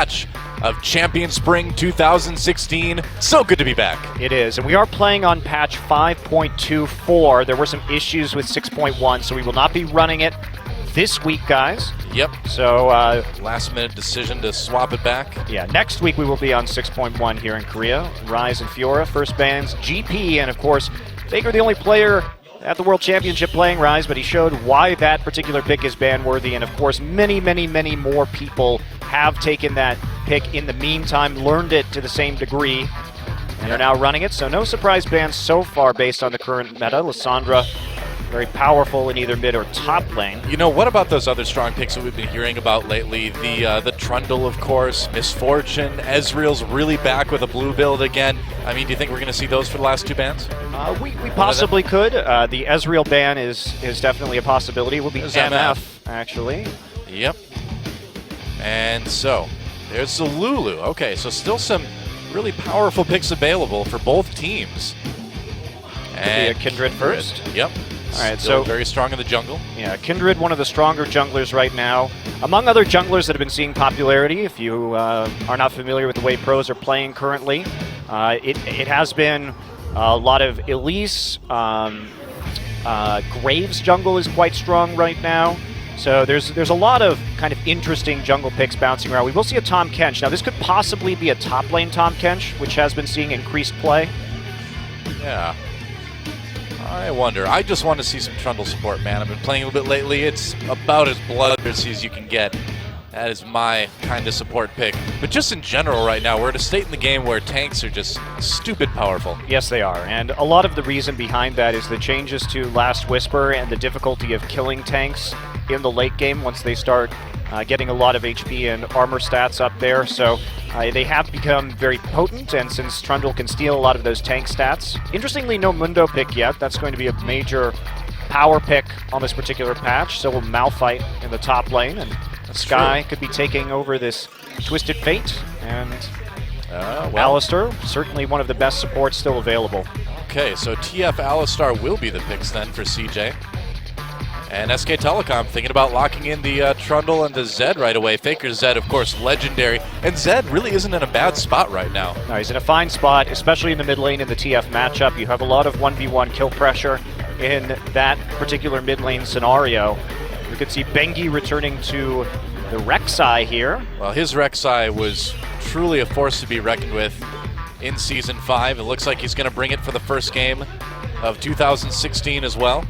match of Champion Spring 2016. So good to be back. It is, and we are playing on patch 5.24. There were some issues with 6.1, so we will not be running it this week, guys. Yep. So last minute decision to swap it back. Yeah, next week we will be on 6.1 here in Korea. Rise and Fiora, first bans, GP, and of course, Faker the only player at the World Championship playing Rise, but he showed why that particular pick is ban-worthy, and of course, many more people have taken that pick in the meantime, learned it to the same degree, and are now running it, so no surprise bans so far based on the current meta. Lissandra, very powerful in either mid or top lane. You know, what about those other strong picks that we've been hearing about lately? The Trundle, of course, Misfortune, Ezreal's really back with a blue build again. I mean, do you think we're going to see those for the last two bans? We possibly could. The Ezreal ban is definitely a possibility. It will be MF, actually. Yep. And so, there's the Lulu. Okay, so still some really powerful picks available for both teams. And Kindred first. Yep. All right, still so very strong in the jungle. Yeah, Kindred, one of the stronger junglers right now. Among other junglers that have been seeing popularity, if you are not familiar with the way pros are playing currently, it has been a lot of Elise. Graves jungle is quite strong right now. So there's a lot of kind of interesting jungle picks bouncing around. We will see a Tahm Kench. Now this could possibly be a top lane Tahm Kench, which has been seeing increased play. Yeah. I wonder. I just want to see some Trundle support, man. I've been playing a little bit lately. It's about as bloodthirsty as you can get. That is my kind of support pick. But just in general right now, we're at a state in the game where tanks are just stupid powerful. Yes, they are. And a lot of the reason behind that is the changes to Last Whisper and the difficulty of killing tanks in the late game once they start getting a lot of HP and armor stats up there. So they have become very potent, and since Trundle can steal a lot of those tank stats. Interestingly, no Mundo pick yet. That's going to be a major power pick on this particular patch. So will Malphite in the top lane, and Sky could be taking over this Twisted Fate, and Alistar, certainly one of the best supports still available. Okay, so TF Alistar will be the picks then for CJ. And SK Telecom thinking about locking in the Trundle and the Zed right away. Faker Zed, of course, legendary. And Zed really isn't in a bad spot right now. No, he's in a fine spot, especially in the mid lane in the TF matchup. You have a lot of 1v1 kill pressure in that particular mid lane scenario. We could see Bengi returning to the Rek'Sai here. Well, his Rek'Sai was truly a force to be reckoned with in Season 5. It looks like he's going to bring it for the first game of 2016 as well.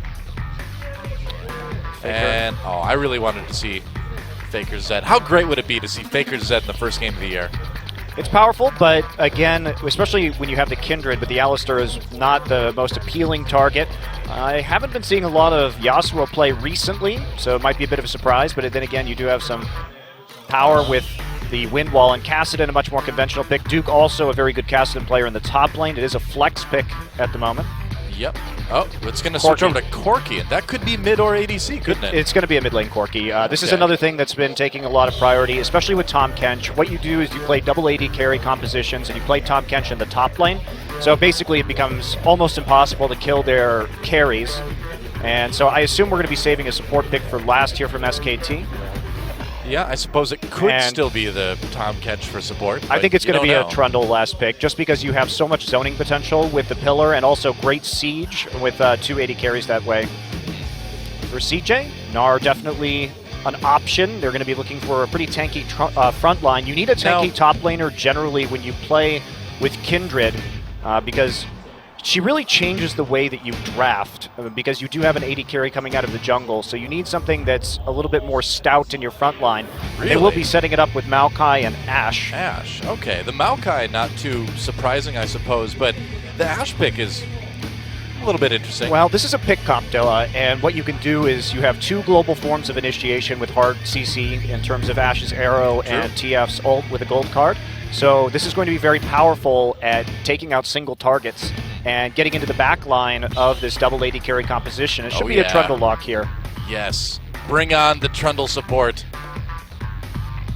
Faker. And, I really wanted to see Faker Zed. How great would it be to see Faker Zed in the first game of the year? It's powerful, but again, especially when you have the Kindred, but the Alistar is not the most appealing target. I haven't been seeing a lot of Yasuo play recently, so it might be a bit of a surprise, but then again, you do have some power with the Wind Wall, and Kassadin, a much more conventional pick. Duke also a very good Kassadin player in the top lane. It is a flex pick at the moment. Yep. Oh, it's going to switch over to Corki, and that could be mid or ADC, couldn't it? It's going to be a mid lane Corki. This is another thing that's been taking a lot of priority, especially with Tahm Kench. What you do is you play double AD carry compositions, and you play Tahm Kench in the top lane. So basically it becomes almost impossible to kill their carries. And so I assume we're going to be saving a support pick for last here from SKT. Yeah, I suppose it could still be the Tahm Kench for support. I think it's going to be a Trundle last pick, just because you have so much zoning potential with the Pillar and also great siege with 280 carries that way. For CJ, Gnar definitely an option. They're going to be looking for a pretty tanky front line. You need a tanky top laner generally when you play with Kindred, because she really changes the way that you draft, because you do have an 80 carry coming out of the jungle, so you need something that's a little bit more stout in your front line. Really? They will be setting it up with Maokai and Ashe. Ashe, okay. The Maokai, not too surprising, I suppose, but the Ashe pick is a little bit interesting. Well, this is a pick comp, Dilla, and what you can do is you have two global forms of initiation with hard CC in terms of Ashe's arrow and TF's ult with a gold card. So this is going to be very powerful at taking out single targets and getting into the back line of this double AD carry composition. It should be a Trundle lock here. Yes. Bring on the Trundle support.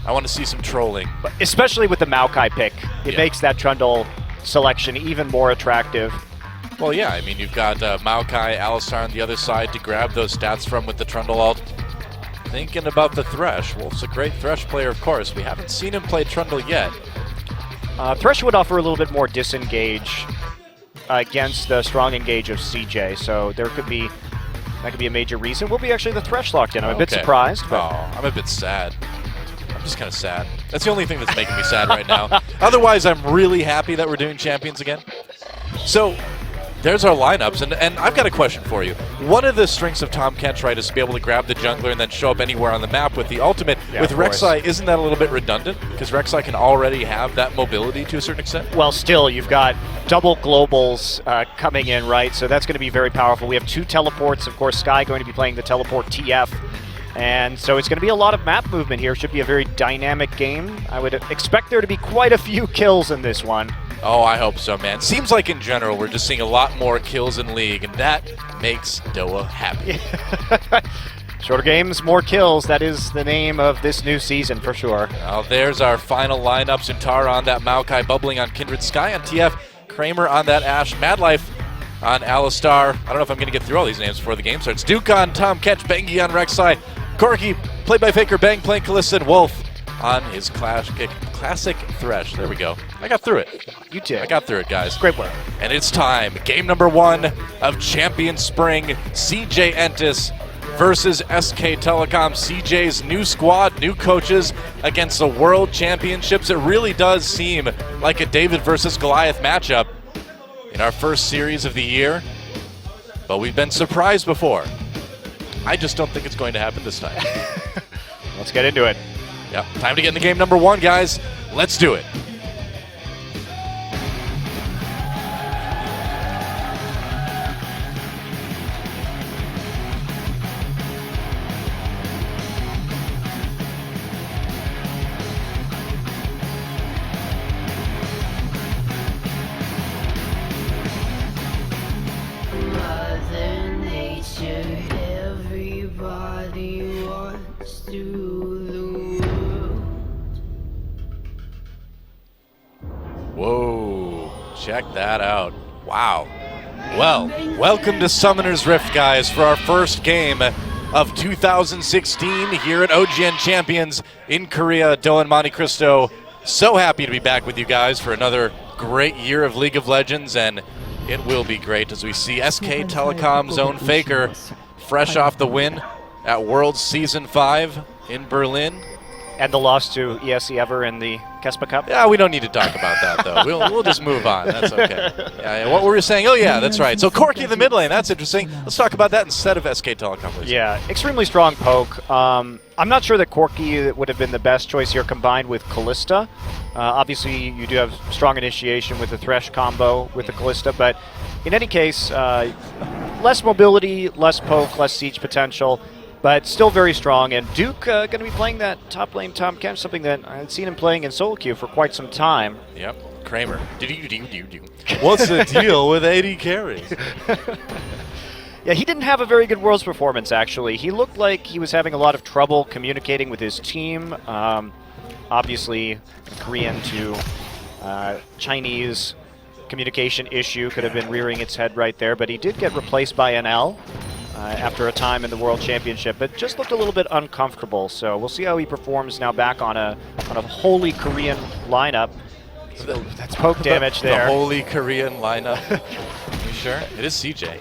I want to see some trolling. But especially with the Maokai pick. It makes that Trundle selection even more attractive. Well, yeah. I mean, you've got Maokai, Alistar on the other side to grab those stats from with the Trundle ult. Thinking about the Thresh. Wolf's a great Thresh player, of course. We haven't seen him play Trundle yet. Thresh would offer a little bit more disengage against the strong engage of CJ, so that could be a major reason. Will be actually the Thresh locked in. I'm a bit surprised. But I'm a bit sad. I'm just kind of sad. That's the only thing that's making me sad right now. Otherwise, I'm really happy that we're doing Champions again. So there's our lineups, and I've got a question for you. One of the strengths of Tom Kench, right, is to be able to grab the jungler and then show up anywhere on the map with the ultimate. Yeah, with Rek'Sai, isn't that a little bit redundant? Because Rek'Sai can already have that mobility to a certain extent? Well, still, you've got double globals coming in, right? So that's going to be very powerful. We have 2 teleports. Of course, Sky going to be playing the teleport TF. And so it's going to be a lot of map movement here. Should be a very dynamic game. I would expect there to be quite a few kills in this one. Oh, I hope so, man. Seems like in general we're just seeing a lot more kills in League, and that makes Doa happy. Shorter games, more kills. That is the name of this new season for sure. Well, there's our final lineup. Zuntara on that Maokai, Bubbling on Kindred, Sky on TF, Kramer on that Ashe, Madlife on Alistar. I don't know if I'm going to get through all these names before the game starts. Duke on Tom Kench, Bengi on Rek'Sai, Corki, played by Faker Bang, playing Kalista, and Wolf on his classic Thresh. There we go. I got through it. You did. I got through it, guys. Great work. And it's time. Game number 1 of Champion Spring. CJ Entus versus SK Telecom. CJ's new squad, new coaches against the World Championships. It really does seem like a David versus Goliath matchup in our first series of the year. But we've been surprised before. I just don't think it's going to happen this time. Let's get into it. Yep, time to get into game number 1, guys. Let's do it. Mother Nature, everybody wants to rule the world. Whoa, check that out. Wow. Well, welcome to Summoner's Rift, guys, for our first game of 2016 here at OGN Champions in Korea, Doha and Monte Cristo. So happy to be back with you guys for another great year of League of Legends, and it will be great as we see SK Telecom's own Faker fresh off the win at Worlds Season 5 in Berlin. And the loss to ESE Ever in the Kespa Cup. Yeah, we don't need to talk about that, though. We'll just move on. That's okay. Yeah, what were you saying? Oh, yeah, that's right. So Corki in the mid lane. That's interesting. Let's talk about that instead of SK Telecom, please. Yeah, extremely strong poke. I'm not sure that Corki would have been the best choice here combined with Kalista. Obviously, you do have strong initiation with the Thresh combo with the Kalista, but in any case, less mobility, less poke, less siege potential, but still very strong. And Duke going to be playing that top lane Tom Kench, something that I had seen him playing in solo queue for quite some time. Yep, Kramer. What's the deal with AD carries? Yeah, he didn't have a very good Worlds performance, actually. He looked like he was having a lot of trouble communicating with his team. Obviously, Korean to Chinese communication issue could have been rearing its head right there, but he did get replaced by NL after a time in the World Championship, but just looked a little bit uncomfortable. So we'll see how he performs now back on a wholly Korean lineup. So that's poke damage there. The wholly Korean lineup. You sure? It is CJ.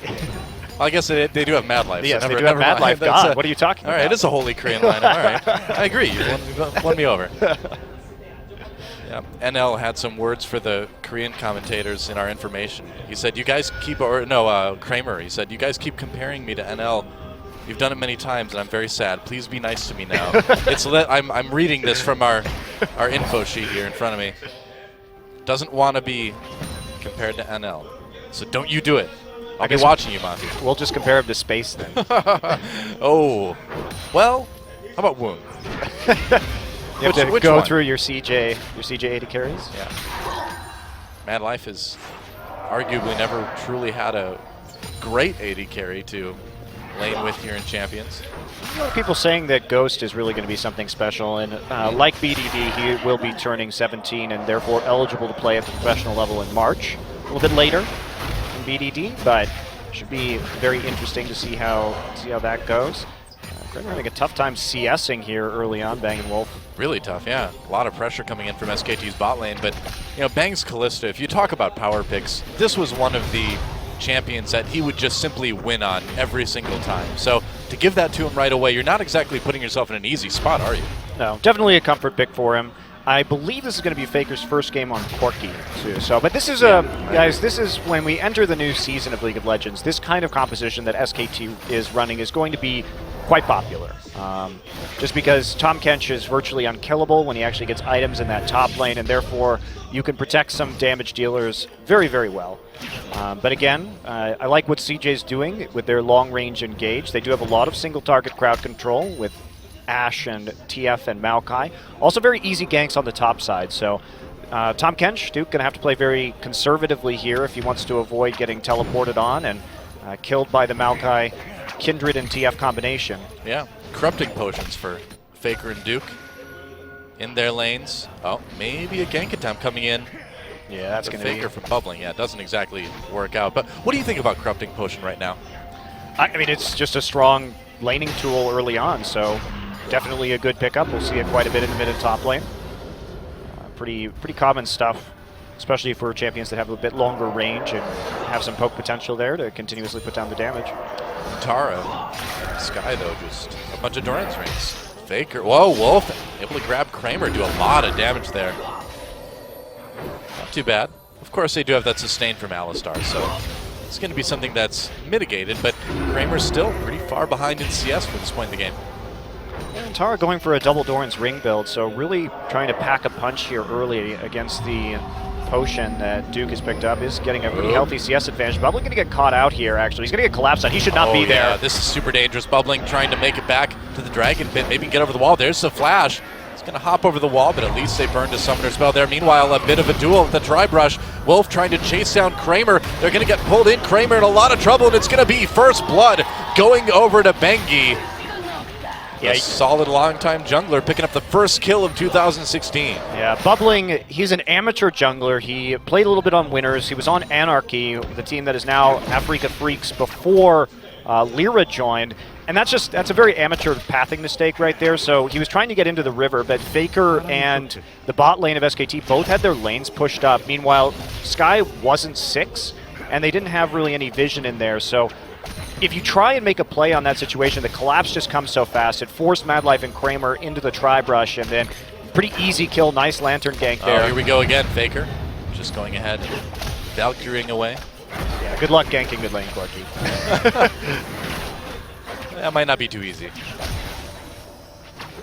Well, I guess they do have Madlife. Yes, so they do have Madlife. God, what are you talking about? All right, it is a wholly Korean lineup. All right, I agree. You won me over. Yeah, NL had some words for the Korean commentators in our information. He said, "You guys keep," Kramer. He said, "You guys keep comparing me to NL. You've done it many times, and I'm very sad. Please be nice to me now." I'm reading this from our info sheet here in front of me. Doesn't want to be compared to NL, so don't you do it. I'll be watching you, Monty. We'll just compare him to Space then. Oh, well, how about Wound? You have to go through your CJ 80 carries? Yeah. Madlife has arguably never truly had a great 80 carry to lane with here in Champions. A lot of people saying that Ghost is really going to be something special, and like BDD, he will be turning 17 and therefore eligible to play at the professional level in March. A little bit later in BDD, but should be very interesting to see how that goes. Kramer having a tough time CSing here early on, Bang and Wolf. Really tough, yeah. A lot of pressure coming in from SKT's bot lane, but Bang's Kalista, if you talk about power picks, this was one of the champions that he would just simply win on every single time. So to give that to him right away, you're not exactly putting yourself in an easy spot, are you? No, definitely a comfort pick for him. I believe this is going to be Faker's first game on Corki, too. So, but this is guys, this is when we enter the new season of League of Legends. This kind of composition that SKT is running is going to be quite popular. Just because Tahm Kench is virtually unkillable when he actually gets items in that top lane, and therefore you can protect some damage dealers very, very well. But again, I like what CJ's doing with their long-range engage. They do have a lot of single-target crowd control with Ashe and TF and Maokai. Also very easy ganks on the top side. So Tahm Kench, Duke, going to have to play very conservatively here if he wants to avoid getting teleported on and killed by the Maokai Kindred and TF combination. Yeah, corrupting potions for Faker and Duke in their lanes. Oh, maybe a gank attempt coming in. Yeah, that's going to be Faker from bubbling. Yeah, it doesn't exactly work out. But what do you think about corrupting potion right now? I mean, it's just a strong laning tool early on, so definitely a good pickup. We'll see it quite a bit in the mid and top lane. Pretty common stuff, especially for champions that have a bit longer range and have some poke potential there to continuously put down the damage. Tara, Sky though, just a bunch of Doran's rings. Faker, whoa, Wolf, able to grab Kramer, do a lot of damage there. Not too bad. Of course they do have that sustain from Alistar, so it's going to be something that's mitigated, but Kramer's still pretty far behind in CS for this point in the game. And Tara going for a double Doran's ring build, so really trying to pack a punch here early against the potion that Duke has picked up. Is getting a pretty healthy CS advantage. Bubbling going to get caught out here, actually. He's going to get collapsed on. He should not be there. Yeah, this is super dangerous. Bubbling trying to make it back to the Dragon Pit. Maybe get over the wall. There's the flash. He's going to hop over the wall, but at least they burned a summoner spell there. Meanwhile, a bit of a duel with the Tri-Brush. Wolf trying to chase down Kramer. They're going to get pulled in. Kramer in a lot of trouble, and it's going to be first blood going over to Bengi. Yeah, a solid long-time jungler picking up the first kill of 2016. Yeah, Bubbling, he's an amateur jungler. He played a little bit on Winners. He was on Anarchy, the team that is now Africa Freaks before Lyra joined. And that's a very amateur pathing mistake right there. So he was trying to get into the river, but Faker and the bot lane of SKT both had their lanes pushed up. Meanwhile, Sky wasn't 6, and they didn't have really any vision in there. So if you try and make a play on that situation, the collapse just comes so fast. It forced Madlife and Kramer into the Tri-Brush, and then pretty easy kill, nice Lantern gank there. Oh, here we go again, Faker. Just going ahead, Valkyrieing away. Yeah, good luck ganking mid lane, Corki. That might not be too easy.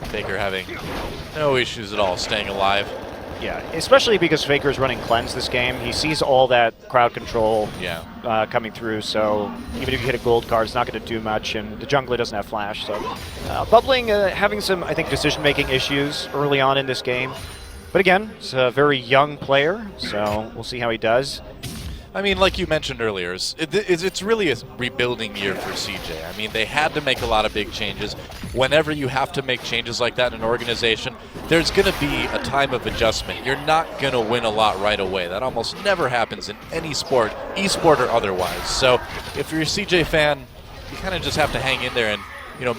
Faker having no issues at all staying alive. Yeah, especially because Faker's running Cleanse this game. He sees all that crowd control coming through, so even if you hit a gold card, it's not going to do much, and the jungler doesn't have flash. So Bubbling having some, I think, decision-making issues early on in this game. But again, it's a very young player, so we'll see how he does. I mean, like you mentioned earlier, it's really a rebuilding year for CJ. I mean, they had to make a lot of big changes. Whenever you have to make changes like that in an organization, there's going to be a time of adjustment. You're not going to win a lot right away. That almost never happens in any sport, esport or otherwise. So if you're a CJ fan, you kind of just have to hang in there and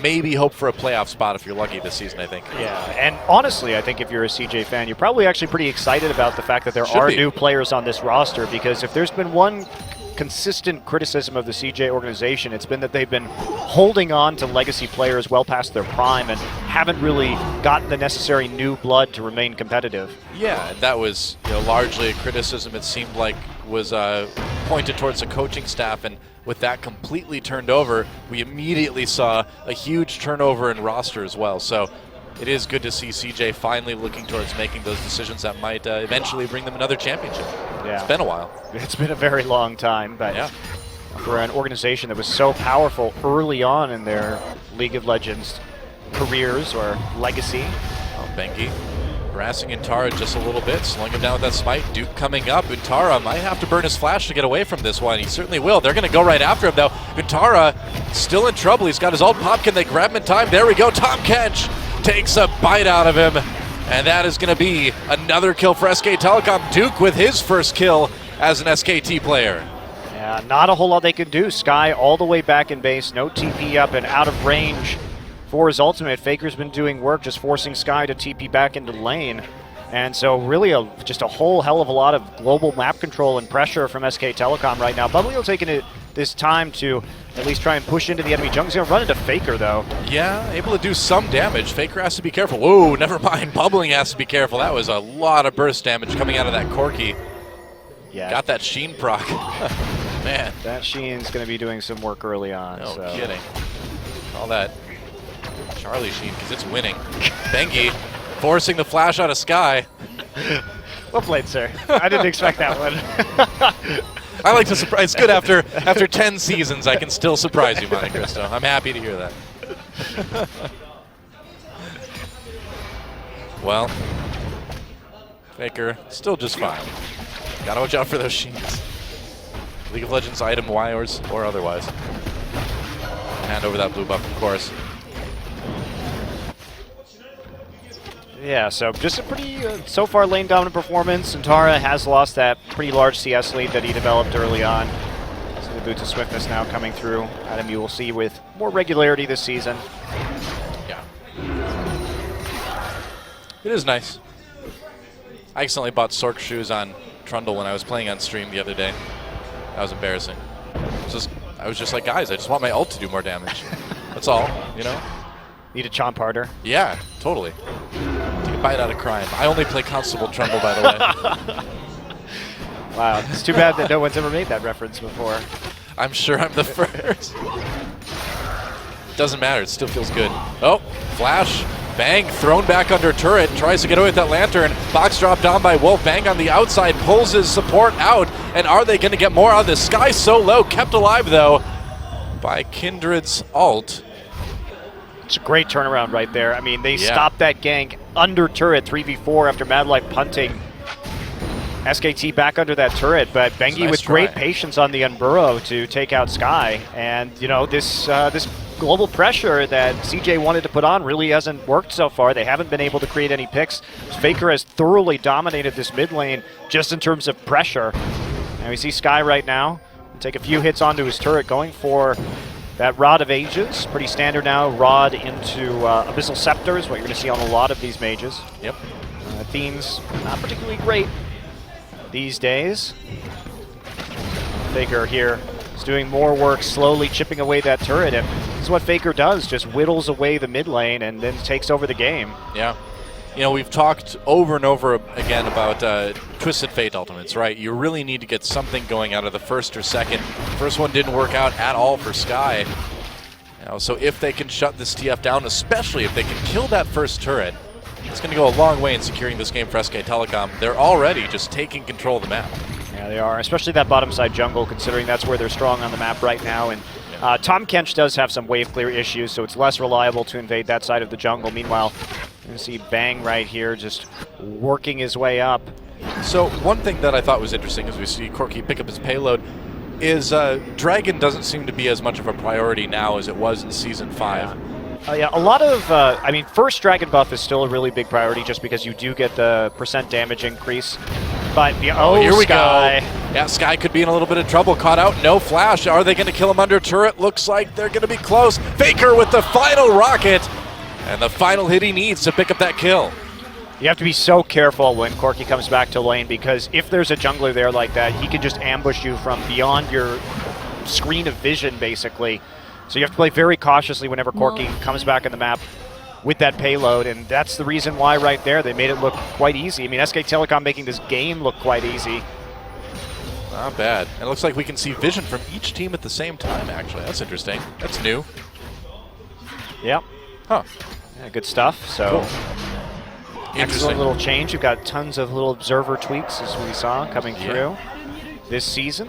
maybe hope for a playoff spot if you're lucky this season, I think. Yeah, and honestly, I think if you're a CJ fan, you're probably actually pretty excited about the fact that there are new players on this roster, because if there's been one consistent criticism of the CJ organization, it's been that they've been holding on to legacy players well past their prime and haven't really gotten the necessary new blood to remain competitive. Yeah, that was largely a criticism, it seemed like, was pointed towards the coaching staff, and with that completely turned over, we immediately saw a huge turnover in roster as well. So it is good to see CJ finally looking towards making those decisions that might eventually bring them another championship. Yeah. It's been a while. It's been a very long time, but for an organization that was so powerful early on in their League of Legends careers or legacy. Oh, Bengi harassing Untara just a little bit, slowing him down with that smite. Duke coming up. Untara might have to burn his flash to get away from this one. He certainly will. They're going to go right after him, though. Untara still in trouble. He's got his ult pop. Can they grab him in time? There we go. Tahm Kench takes a bite out of him, and that is going to be another kill for SK Telecom. Duke with his first kill as an SKT player. Yeah, not a whole lot they can do. Sky all the way back in base. No TP up and out of range for his ultimate. Faker's been doing work, just forcing Sky to TP back into lane. And so really just a whole hell of a lot of global map control and pressure from SK Telecom right now. Bubbly taking this time to at least try and push into the enemy jungle. He's going to run into Faker, though. Yeah, able to do some damage. Faker has to be careful. Whoa, never mind. Bubbling has to be careful. That was a lot of burst damage coming out of that Corki. Yeah. Got that Sheen proc. Man. That Sheen's going to be doing some work early on. No kidding. All that Charlie Sheen, because it's winning. Bengi forcing the flash out of Sky. Well played, sir. I didn't expect that one. I like to surprise. It's good after 10 seasons, I can still surprise you, Monte Cristo. I'm happy to hear that. Well, Faker still just fine. Gotta watch out for those Sheens. League of Legends item wires or otherwise. Hand over that blue buff, of course. Yeah, so just a pretty, so far, lane dominant performance. Antara has lost that pretty large CS lead that he developed early on. So the boots of swiftness now coming through. Adam, you will see with more regularity this season. Yeah. It is nice. I accidentally bought Sork shoes on Trundle when I was playing on stream the other day. That was embarrassing. I was just like, guys, I just want my ult to do more damage. That's all, you know? Need to chomp harder. Yeah, totally. Take a bite out of crime. I only play Constable Trundle, by the way. Wow, it's too bad that no one's ever made that reference before. I'm sure I'm the first. Doesn't matter, it still feels good. Oh, flash, bang, thrown back under turret, tries to get away with that lantern. Box drop down by Wolf, bang on the outside, pulls his support out. And are they going to get more out of this? Sky so low, kept alive though by Kindred's ult. It's a great turnaround right there. I mean, they stopped that gank under turret 3v4 after Mad Life punting SKT back under that turret, but Bengi nice with great patience on the Unburrow to take out Sky. And, you know, this global pressure that CJ wanted to put on really hasn't worked so far. They haven't been able to create any picks. Faker has thoroughly dominated this mid lane just in terms of pressure. And we see Sky right now take a few hits onto his turret, going for that Rod of Ages. Pretty standard now, Rod into Abyssal Scepter is what you're going to see on a lot of these mages. Yep. Themes not particularly great these days. Faker here is doing more work, slowly chipping away that turret, and this is what Faker does, just whittles away the mid lane and then takes over the game. Yeah. You know, we've talked over and over again about Twisted Fate ultimates, right? You really need to get something going out of the first or second. First one didn't work out at all for Sky. You know, so if they can shut this TF down, especially if they can kill that first turret, it's going to go a long way in securing this game for SK Telecom. They're already just taking control of the map. Yeah, they are, especially that bottom side jungle, considering that's where they're strong on the map right now. And Tom Kench does have some wave clear issues, so it's less reliable to invade that side of the jungle. Meanwhile, you're going to see Bang right here just working his way up. So one thing that I thought was interesting as we see Corki pick up his payload is Dragon doesn't seem to be as much of a priority now as it was in Season 5. Yeah, a lot of, I mean, first Dragon buff is still a really big priority just because you do get the % damage increase. But, here we Sky. go. Yeah, Sky could be in a little bit of trouble. Caught out, no flash. Are they going to kill him under turret? Looks like they're going to be close. Faker with the final rocket. And the final hit he needs to pick up that kill. You have to be so careful when Corki comes back to lane, because if there's a jungler there like that, he can just ambush you from beyond your screen of vision, basically. So you have to play very cautiously whenever Corki comes back in the map with that payload, and that's the reason why right there they made it look quite easy. I mean, SK Telecom making this game look quite easy. Not bad. And it looks like we can see vision from each team at the same time, actually. That's interesting. That's new. Yep. Huh. Yeah, good stuff. So, cool. Excellent little change. You've got tons of little observer tweaks, as we saw, coming through this season.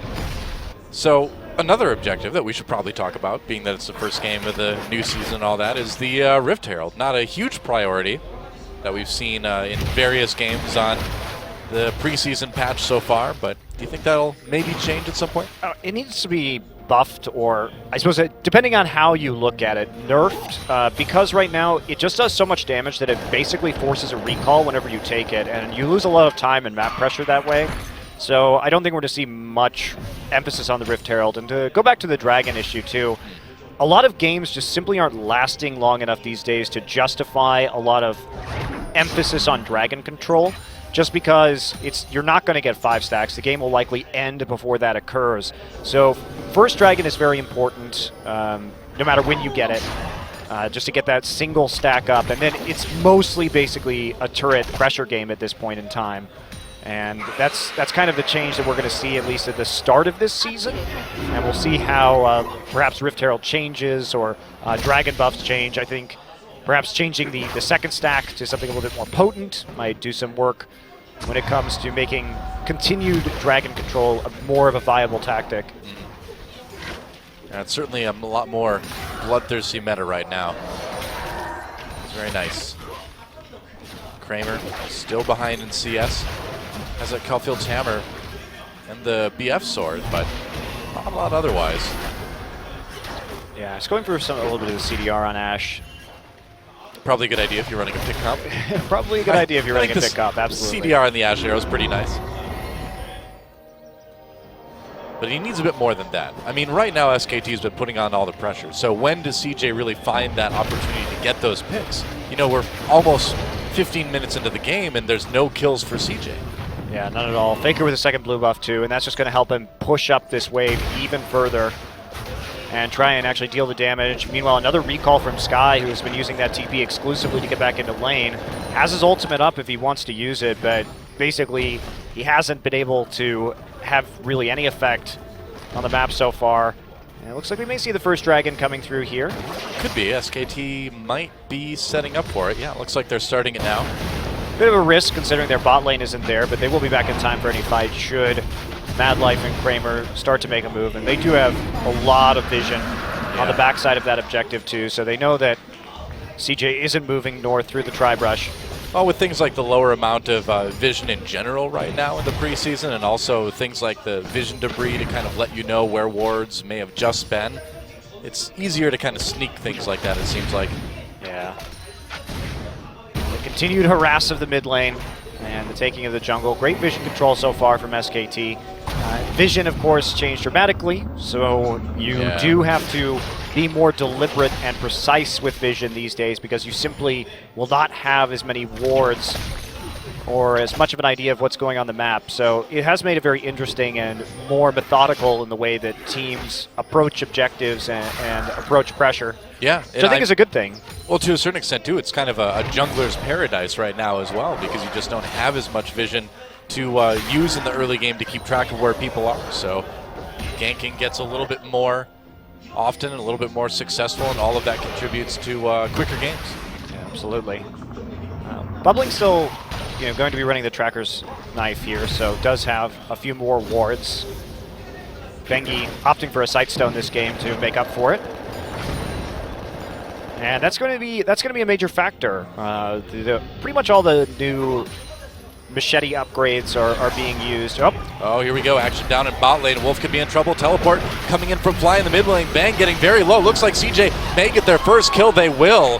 So, another objective that we should probably talk about, being that it's the first game of the new season and all that, is the Rift Herald. Not a huge priority that we've seen in various games on the preseason patch so far, but do you think that'll maybe change at some point? It needs to be buffed, or I suppose depending on how you look at it, nerfed, because right now it just does so much damage that it basically forces a recall whenever you take it, and you lose a lot of time and map pressure that way. So I don't think we're going to see much emphasis on the Rift Herald. And to go back to the Dragon issue too, a lot of games just simply aren't lasting long enough these days to justify a lot of emphasis on dragon control, just because you're not going to get 5 stacks. The game will likely end before that occurs. So first dragon is very important, no matter when you get it, just to get that single stack up. And then it's mostly basically a turret pressure game at this point in time. And that's kind of the change that we're going to see, at least at the start of this season. And we'll see how perhaps Rift Herald changes or dragon buffs change. I think perhaps changing the second stack to something a little bit more potent might do some work when it comes to making continued dragon control more of a viable tactic. Yeah, it's certainly a lot more bloodthirsty meta right now. It's very nice. Kramer still behind in CS. Has that Caulfield's hammer and the BF sword, but not a lot otherwise. Yeah, it's going for a little bit of the CDR on Ashe. Probably a good idea if you're running a pick comp. Probably a good idea if you're running a pick comp, absolutely. CDR on the Ashe arrow is pretty nice. But he needs a bit more than that. I mean, right now SKT has been putting on all the pressure. So when does CJ really find that opportunity to get those picks? You know, we're almost 15 minutes into the game and there's no kills for CJ. Yeah, none at all. Faker with a second blue buff too, and that's just going to help him push up this wave even further and try and actually deal the damage. Meanwhile, another recall from Sky, who has been using that TP exclusively to get back into lane, has his ultimate up if he wants to use it, but basically he hasn't been able to have really any effect on the map so far. And it looks like we may see the first dragon coming through here. Could be. SKT might be setting up for it. Yeah, it looks like they're starting it now. Bit of a risk considering their bot lane isn't there, but they will be back in time for any fight should Mad Life and Kramer start to make a move. And they do have a lot of vision on the backside of that objective too, so they know that CJ isn't moving north through the tri-brush. Well, with things like the lower amount of vision in general right now in the preseason, and also things like the vision debris to kind of let you know where wards may have just been, it's easier to kind of sneak things like that, it seems like. Yeah. The continued harass of the mid lane and the taking of the jungle. Great vision control so far from SKT. Vision, of course, changed dramatically, so you do have to be more deliberate and precise with vision these days because you simply will not have as many wards or as much of an idea of what's going on the map. So it has made it very interesting and more methodical in the way that teams approach objectives and approach pressure. Yeah. So I think it's a good thing. Well, to a certain extent, too, it's kind of a jungler's paradise right now as well because you just don't have as much vision to use in the early game to keep track of where people are. So ganking gets a little bit more often and a little bit more successful, and all of that contributes to quicker games. Yeah, absolutely. Bubbling still going to be running the tracker's knife here, so does have a few more wards. Bengi opting for a Sightstone this game to make up for it. And that's going to be a major factor. Pretty much all the new machete upgrades are being used. Oh, here we go. Action down in bot lane. Wolf could be in trouble. Teleport coming in from Fly in the mid lane. Bang getting very low. Looks like CJ may get their first kill. They will.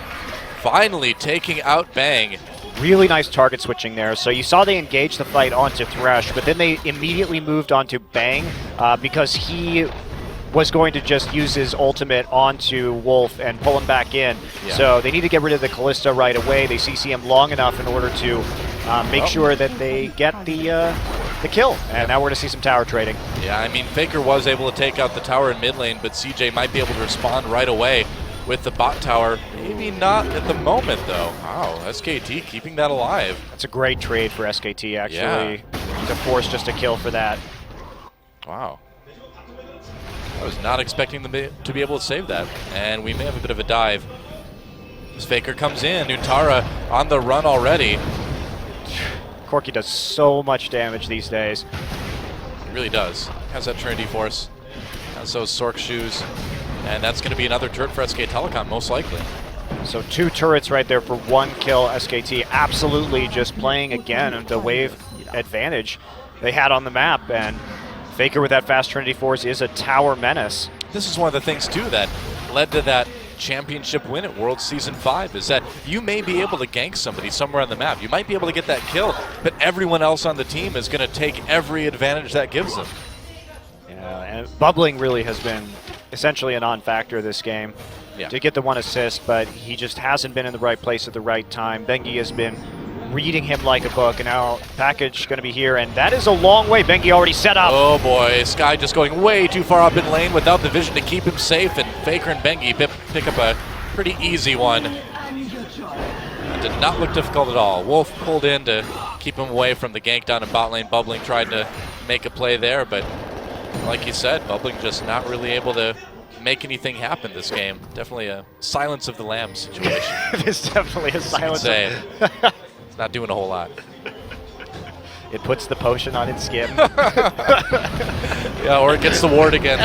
Finally taking out Bang. Really nice target switching there. So you saw they engaged the fight onto Thresh, but then they immediately moved onto Bang because he was going to just use his ultimate onto Wolf and pull him back in. Yeah. So they need to get rid of the Kalista right away. They CC him long enough in order to make sure that they get the kill. And now we're going to see some tower trading. Yeah, I mean, Faker was able to take out the tower in mid lane, but CJ might be able to respond right away with the bot tower. Maybe not at the moment, though. Wow, SKT keeping that alive. That's a great trade for SKT, actually, to force just a kill for that. Wow. I was not expecting them to be able to save that, and we may have a bit of a dive. As Faker comes in, Nutara on the run already. Corki does so much damage these days. He really does. Has that Trinity Force, has those Sork shoes, and that's going to be another turret for SK Telecom, most likely. So 2 turrets right there for 1 kill. SKT absolutely just playing again the wave advantage they had on the map, and Faker with that fast Trinity Force is a tower menace. This is one of the things, too, that led to that championship win at World Season 5, is that you may be able to gank somebody somewhere on the map. You might be able to get that kill, but everyone else on the team is going to take every advantage that gives them. Yeah, and Bubbling really has been essentially a non-factor this game. Yeah. Did get the 1 assist, but he just hasn't been in the right place at the right time. Bengi has been reading him like a book, and now package going to be here, and that is a long way. Bengi already set up. Oh boy, Sky just going way too far up in lane without the vision to keep him safe, and Faker and Bengi pick up a pretty easy one. It did not look difficult at all. Wolf pulled in to keep him away from the gank down in bot lane. Bubbling tried to make a play there, but like you said, Bubbling just not really able to make anything happen this game. Definitely a silence of the lambs situation. It is definitely a silence. It's not doing a whole lot. It puts the potion on its skin. Yeah, or it gets the ward again.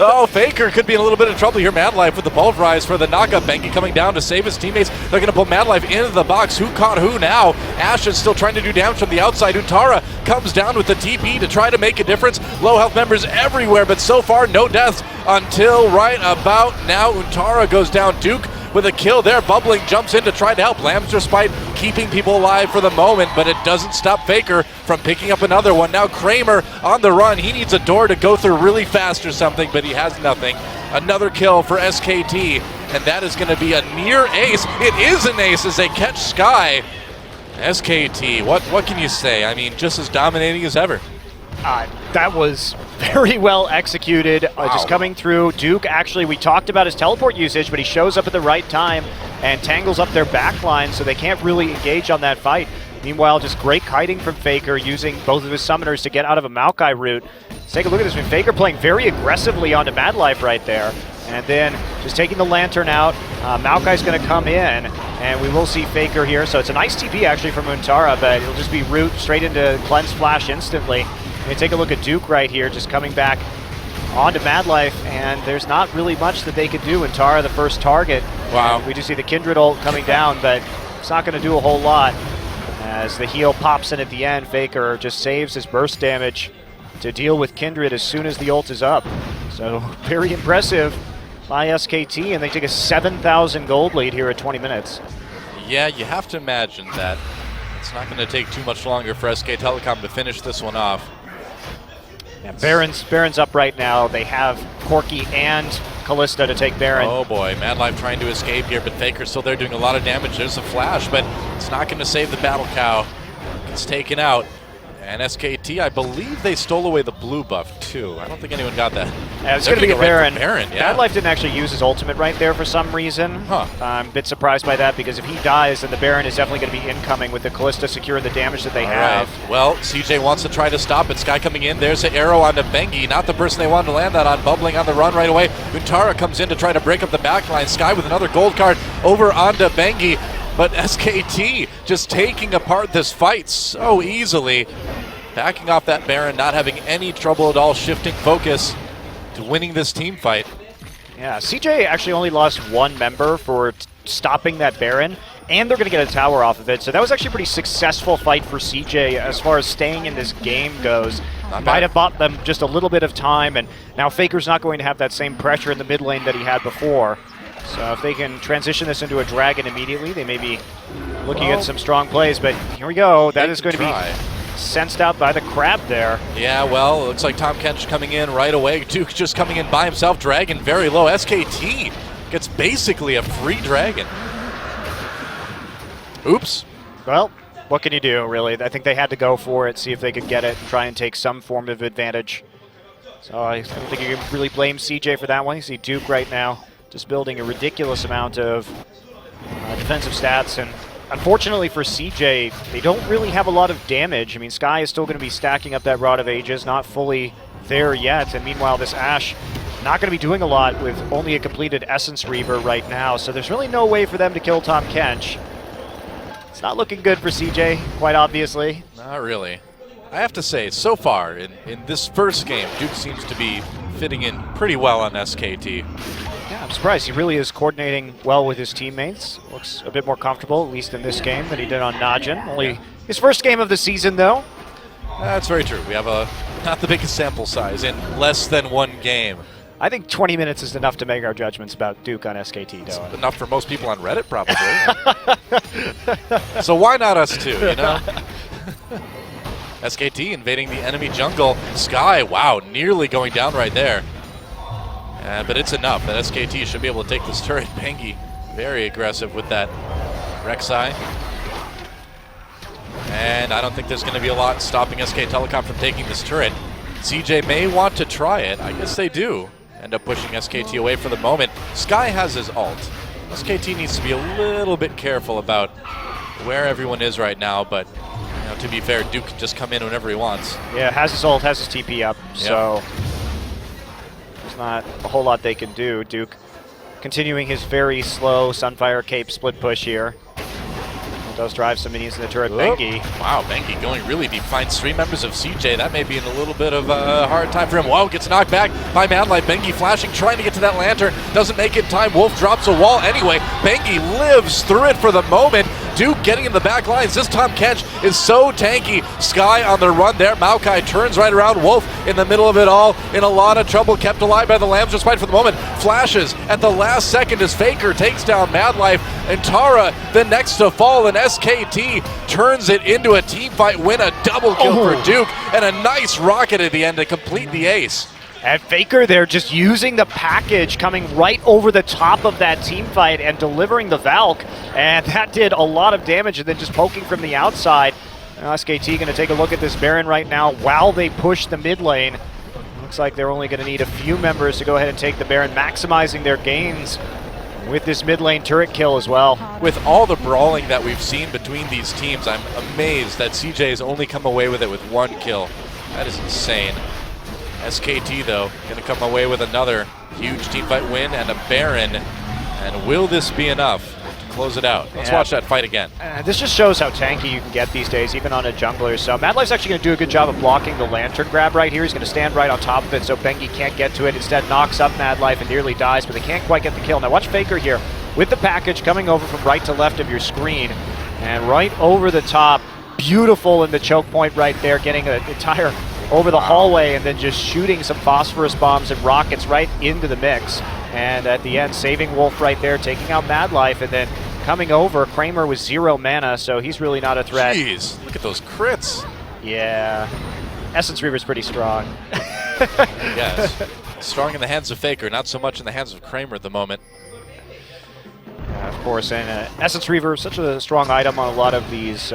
Oh, Faker could be in a little bit of trouble here. Madlife with the pulverize for the knockup. Bengi coming down to save his teammates. They're going to pull Madlife into the box. Who caught who now? Ash is still trying to do damage from the outside. Untara comes down with the TP to try to make a difference. Low health members everywhere, but so far no deaths until right about now. Untara goes down. Duke with a kill there. Bubbling jumps in to try to help. Lamb's Respite keeping people alive for the moment, but it doesn't stop Faker from picking up another one. Now Kramer on the run. He needs a door to go through really fast or something, but he has nothing. Another kill for SKT, and that is going to be a near ace. It is an ace as they catch Sky. SKT, what can you say? I mean, just as dominating as ever. That was very well executed, Wow. just coming through. Duke, actually, we talked about his teleport usage, but he shows up at the right time and tangles up their backline, so they can't really engage on that fight. Meanwhile, just great kiting from Faker, using both of his summoners to get out of a Maokai route. Let's take a look at this. Faker playing very aggressively onto Madlife right there, and then just taking the Lantern out. Maokai's going to come in, and we will see Faker here. So it's a nice TP actually from Untara, but it'll just be root straight into Cleanse Flash instantly. And take a look at Duke right here, just coming back onto Madlife, and there's not really much that they could do. Untara, the first target. Wow. And we do see the Kindred ult coming down, but it's not going to do a whole lot. As the heal pops in at the end, Faker just saves his burst damage to deal with Kindred as soon as the ult is up. So very impressive by SKT, and they take a 7,000 gold lead here at 20 minutes. Yeah, you have to imagine that it's not going to take too much longer for SK Telecom to finish this one off. Yeah, Baron's up right now. They have Corki and Kalista to take Baron. Oh boy, Madlife trying to escape here, but Faker's still there doing a lot of damage. There's a flash, but it's not going to save the Battle Cow. It's taken out. And SKT, I believe they stole away the blue buff too. I don't think anyone got that. Yeah, it's going to be a Baron. Yeah. Madlife didn't actually use his ultimate right there for some reason. Huh. I'm a bit surprised by that, because if he dies, then the Baron is definitely going to be incoming with the Kalista securing the damage that they have. Right. Well, CJ wants to try to stop it. Sky coming in. There's an arrow onto Bengi. Not the person they wanted to land that on. Bubbling on the run right away. Untara comes in to try to break up the backline. Sky with another gold card over onto Bengi. But SKT just taking apart this fight so easily. Backing off that Baron, not having any trouble at all, shifting focus to winning this team fight. Yeah, CJ actually only lost one member for stopping that Baron, and they're going to get a tower off of it. So that was actually a pretty successful fight for CJ as far as staying in this game goes. Might have bought them just a little bit of time, and now Faker's not going to have that same pressure in the mid lane that he had before. So if they can transition this into a dragon immediately, they may be looking at some strong plays. But here we go. That is going to be sensed out by the crab there. Yeah, well, it looks like Tom Kench coming in right away. Duke just coming in by himself. Dragon very low. SKT gets basically a free dragon. Oops. Well, what can you do, really? I think they had to go for it, see if they could get it, and try and take some form of advantage. So I don't think you can really blame CJ for that one. You see Duke right now just building a ridiculous amount of defensive stats, and unfortunately for CJ, they don't really have a lot of damage. I mean, Sky is still going to be stacking up that Rod of Ages, not fully there yet, and meanwhile this Ashe not going to be doing a lot with only a completed Essence Reaver right now, so there's really no way for them to kill Tom Kench. It's not looking good for CJ, quite obviously. Not really. I have to say, so far in this first game, Duke seems to be fitting in pretty well on SKT. Yeah, I'm surprised. He really is coordinating well with his teammates. Looks a bit more comfortable, at least in this game, than he did on Najin. Only his first game of the season, though. That's very true. We have not the biggest sample size in less than one game. I think 20 minutes is enough to make our judgments about Duke on SKT, though. It's enough for most people on Reddit, probably. So why not us too, you know? SKT invading the enemy jungle. Sky, wow, nearly going down right there. But it's enough that SKT should be able to take this turret. Bengi very aggressive with that Rek'Sai. And I don't think there's going to be a lot stopping SK Telecom from taking this turret. CJ may want to try it. I guess they do. End up pushing SKT away for the moment. Sky has his ult. SKT needs to be a little bit careful about where everyone is right now, but you know, to be fair, Duke can just come in whenever he wants. Yeah, has his ult, has his TP up, so there's not a whole lot they can do. Duke continuing his very slow Sunfire Cape split push here. Does drive some minions in the turret. Bengi. Wow, Bengi going really deep. Finds 3 members of CJ. That may be in a little bit of a hard time for him. Wow, gets knocked back by Madlife. Bengi flashing, trying to get to that lantern. Doesn't make it in time. Wolf drops a wall anyway. Bengi lives through it for the moment. Duke getting in the back lines. This Tom Kench is so tanky. Sky on the run there. Maokai turns right around. Wolf in the middle of it all. In a lot of trouble. Kept alive by the Lambs despite for the moment. Flashes at the last second as Faker takes down Madlife. And Tara the next to fall. And SKT turns it into a team fight win. A double kill for Duke. And a nice rocket at the end to complete the ace. And Faker there just using the package, coming right over the top of that team fight and delivering the Valk. And that did a lot of damage, and then just poking from the outside. Now SKT going to take a look at this Baron right now while they push the mid lane. Looks like they're only going to need a few members to go ahead and take the Baron, maximizing their gains with this mid lane turret kill as well. With all the brawling that we've seen between these teams, I'm amazed that CJ has only come away with it with 1 kill. That is insane. SKT, though, going to come away with another huge teamfight win and a Baron. And will this be enough to close it out? Let's watch that fight again. This just shows how tanky you can get these days, even on a jungler. So Madlife's actually going to do a good job of blocking the lantern grab right here. He's going to stand right on top of it so Bengi can't get to it. Instead knocks up Madlife and nearly dies, but they can't quite get the kill. Now watch Faker here with the package coming over from right to left of your screen. And right over the top, beautiful in the choke point right there, getting an entire over the hallway and then just shooting some phosphorus bombs and rockets right into the mix. And at the end, saving Wolf right there, taking out Madlife, and then coming over. Kramer with 0 mana, so he's really not a threat. Jeez, look at those crits. Yeah, Essence Reaver's pretty strong. Yes, strong in the hands of Faker, not so much in the hands of Kramer at the moment. Of course, and Essence Reaver, such a strong item on a lot of these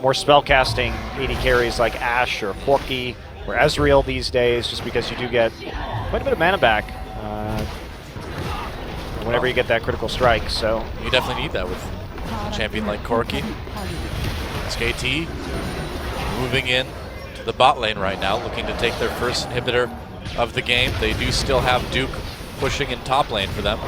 more spellcasting AD carries like Ashe or Porky or Ezreal these days, just because you do get quite a bit of mana back whenever you get that critical strike. So you definitely need that with a champion like Corki. SKT moving in to the bot lane right now, looking to take their first inhibitor of the game. They do still have Duke pushing in top lane for them.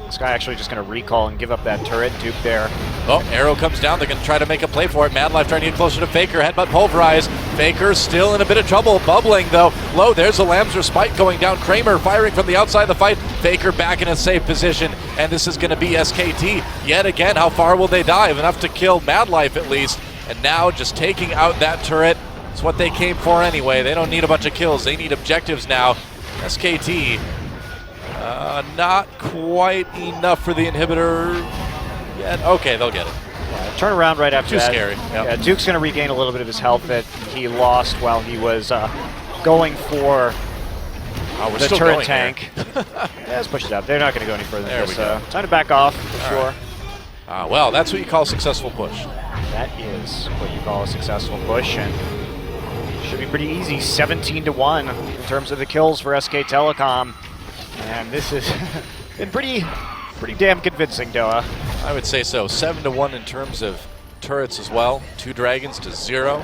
This guy actually just going to recall and give up that turret. Duke there. Oh, arrow comes down. They're going to try to make a play for it. Madlife trying to get closer to Faker. Headbutt pulverize. Faker still in a bit of trouble. Bubbling, though. Low, there's a Lamb's Respite going down. Kramer firing from the outside of the fight. Faker back in a safe position. And this is going to be SKT. Yet again, how far will they dive? Enough to kill Madlife at least. And now just taking out that turret. It's what they came for anyway. They don't need a bunch of kills. They need objectives now. SKT. Not quite enough for the inhibitor yet. Okay, they'll get it. Yeah, turn around right after that. Too scary. Yep. Yeah, Duke's going to regain a little bit of his health that he lost while he was going for the turret tank. Yeah, let's push it up. They're not going to go any further than this. Time to back off, for sure. Right. Well, that's what you call a successful push. That is what you call a successful push, and should be pretty easy. 17-1 in terms of the kills for SK Telecom. And this has been pretty damn convincing, Doa. I would say so. 7-1 in terms of turrets as well. 2 dragons to 0.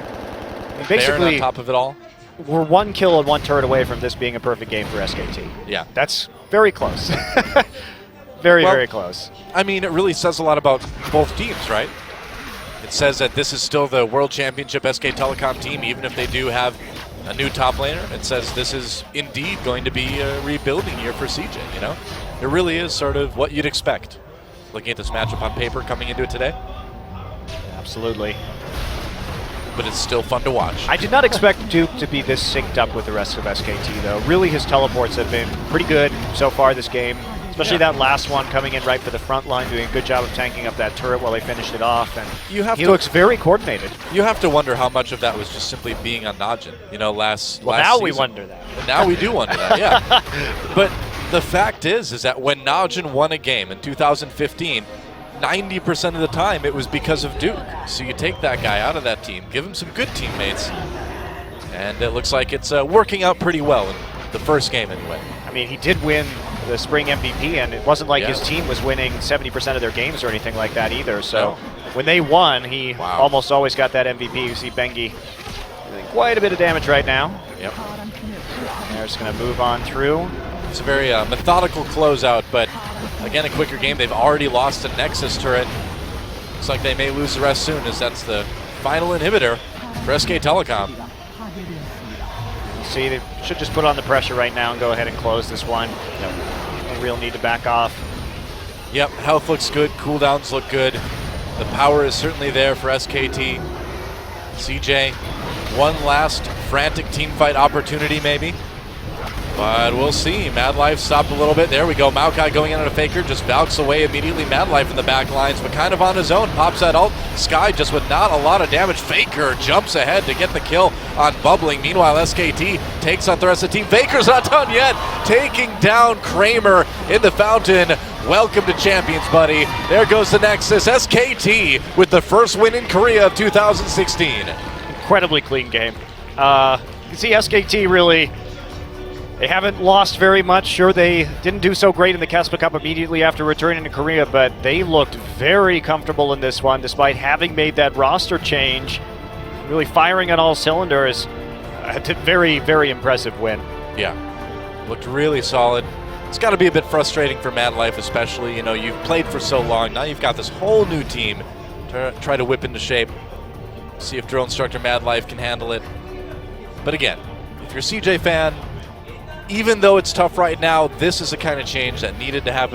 Basically, Baron on top of it all. We're 1 kill and 1 turret away from this being a perfect game for SKT. Yeah. That's very close. Very close. I mean, it really says a lot about both teams, right? It says that this is still the World Championship SK Telecom team, even if they do have a new top laner. It says this is indeed going to be a rebuilding year for CJ, you know? It really is sort of what you'd expect, looking at this matchup on paper coming into it today. Absolutely. But it's still fun to watch. I did not expect Duke to be this synced up with the rest of SKT, though. Really, his teleports have been pretty good so far this game. Especially that last one coming in right for the front line, doing a good job of tanking up that turret while they finished it off. And he looks very coordinated. You have to wonder how much of that was just simply being on Najin. You know, last now season. we wonder that. Now we do wonder that, yeah. But the fact is that when Najin won a game in 2015, 90% of the time it was because of Duke. So you take that guy out of that team, give him some good teammates, and it looks like it's working out pretty well in the first game anyway. I mean, he did win the spring MVP, and it wasn't like his team was winning 70% of their games or anything like that either. So when they won, he almost always got that MVP. You see Bengi doing quite a bit of damage right now. Yep. They're just going to move on through. It's a very methodical closeout, but again, a quicker game. They've already lost a Nexus turret. Looks like they may lose the rest soon, as that's the final inhibitor for SK Telecom. See, they should just put on the pressure right now and go ahead and close this one. No real need to back off. Yep, health looks good, cooldowns look good. The power is certainly there for SKT. CJ, one last frantic team fight opportunity maybe. But we'll see. Mad Life stopped a little bit. There we go. Maokai going in on a faker. Just Valks away immediately. Mad Life in the back lines, but kind of on his own. Pops that ult. Sky just with not a lot of damage. Faker jumps ahead to get the kill on Bubbling. Meanwhile, SKT takes on the rest of the team. Faker's not done yet. Taking down Kramer in the fountain. Welcome to Champions, buddy. There goes the Nexus. SKT with the first win in Korea of 2016. Incredibly clean game. You can see SKT really... They haven't lost very much. Sure, they didn't do so great in the Caspa Cup immediately after returning to Korea, but they looked very comfortable in this one despite having made that roster change. Really firing on all cylinders. A very, very impressive win. Yeah, looked really solid. It's got to be a bit frustrating for Mad Life especially. You know, you've played for so long. Now you've got this whole new team to try to whip into shape. See if Drill Instructor Mad Life can handle it. But again, if you're a CJ fan, even though it's tough right now, this is the kind of change that needed to happen